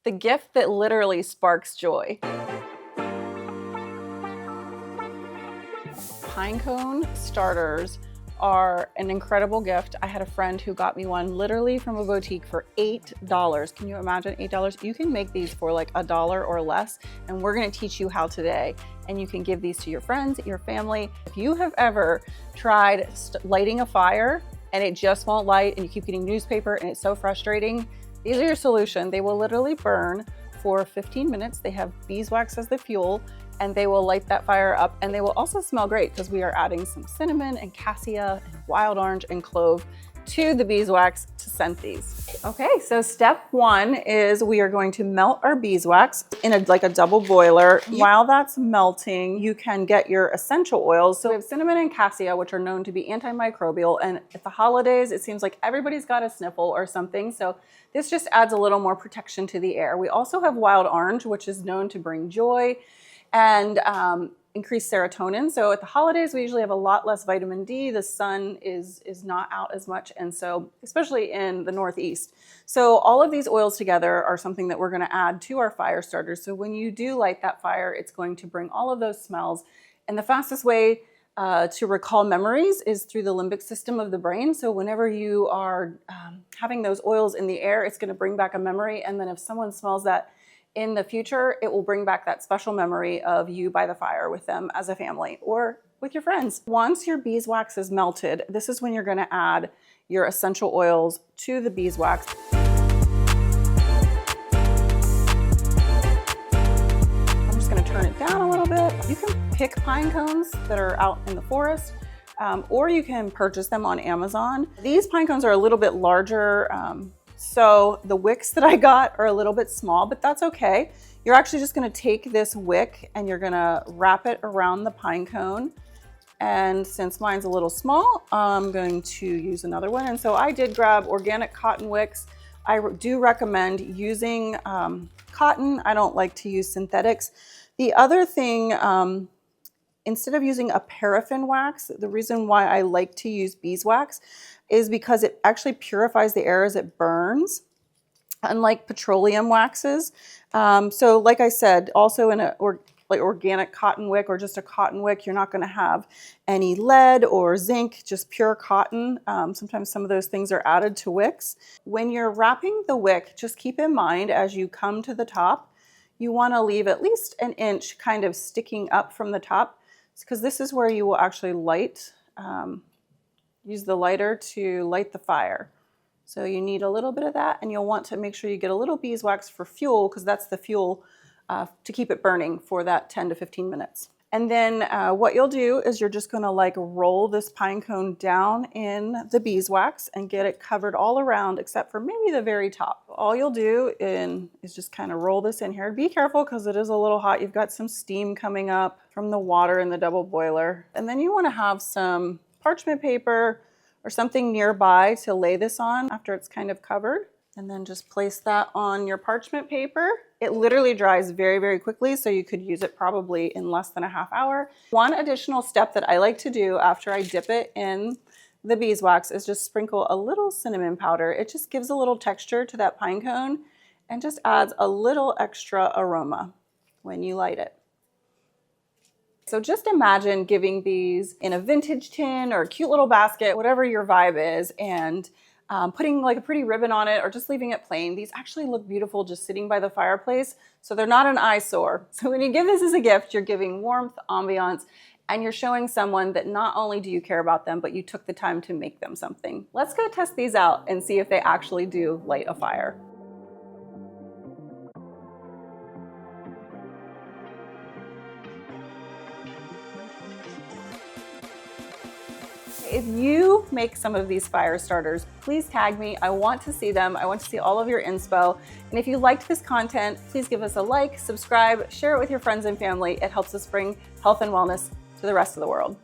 The gift that literally sparks joy. Pinecone starters are an incredible gift. I had a friend who got me one literally from a boutique for $8. Can you imagine $8? You can make these for like $1 or less, and we're gonna teach you how today. And you can give these to your friends, your family. If you have ever tried lighting a fire and it just won't light and you keep getting newspaper and it's so frustrating, these are your solution. They will literally burn for 15 minutes. They have beeswax as the fuel, and they will light that fire up, and they will also smell great because we are adding some cinnamon and cassia and wild orange and clove to the beeswax to scent these. Okay, so step one is we are going to melt our beeswax in like a double boiler. While that's melting, you can get your essential oils. So we have cinnamon and cassia, which are known to be antimicrobial, and at the holidays, it seems like everybody's got a sniffle or something. So this just adds a little more protection to the air. We also have wild orange, which is known to bring joy and increase serotonin. So at the holidays, we usually have a lot less vitamin D. The sun is not out as much, and so especially in the Northeast. So all of these oils together are something that we're gonna add to our fire starters. So when you do light that fire, it's going to bring all of those smells. And the fastest way to recall memories is through the limbic system of the brain. So whenever you are having those oils in the air, it's gonna bring back a memory. And then if someone smells that in the future, it will bring back that special memory of you by the fire with them as a family or with your friends. Once your beeswax is melted, this is when you're gonna add your essential oils to the beeswax. I'm just gonna turn it down a little bit. You can pick pine cones that are out in the forest, or you can purchase them on Amazon. These pine cones are a little bit larger, so the wicks that I got are a little bit small, but that's okay. You're actually just gonna take this wick and you're gonna wrap it around the pine cone. And since mine's a little small, I'm going to use another one. And so I did grab organic cotton wicks. I do recommend using cotton. I don't like to use synthetics. The other thing, instead of using a paraffin wax, the reason why I like to use beeswax is because it actually purifies the air as it burns, unlike petroleum waxes. So like I said, also in like organic cotton wick or just a cotton wick, you're not gonna have any lead or zinc, just pure cotton. Sometimes some of those things are added to wicks. When you're wrapping the wick, just keep in mind as you come to the top, you wanna leave at least an inch kind of sticking up from the top, because this is where you will actually light, use the lighter to light the fire. So you need a little bit of that, and you'll want to make sure you get a little beeswax for fuel, because that's the fuel to keep it burning for that 10 to 15 minutes. And then what you'll do is you're just gonna like roll this pine cone down in the beeswax and get it covered all around except for maybe the very top. All you'll do is just kind of roll this in here. Be careful because it is a little hot. You've got some steam coming up from the water in the double boiler. And then you wanna have some parchment paper or something nearby to lay this on after it's kind of covered. And then just place that on your parchment paper. It literally dries very, very quickly, so you could use it probably in less than a half hour. One additional step that I like to do after I dip it in the beeswax is just sprinkle a little cinnamon powder. It just gives a little texture to that pine cone and just adds a little extra aroma when you light it. So just imagine giving these in a vintage tin or a cute little basket, whatever your vibe is, and putting like a pretty ribbon on it or just leaving it plain. These actually look beautiful just sitting by the fireplace, so they're not an eyesore. So when you give this as a gift, you're giving warmth, ambiance, and you're showing someone that not only do you care about them, but you took the time to make them something. Let's go test these out and see if they actually do light a fire. If you make some of these fire starters, please tag me. I want to see them. I want to see all of your inspo. And if you liked this content, please give us a like, subscribe, share it with your friends and family. It helps us bring health and wellness to the rest of the world.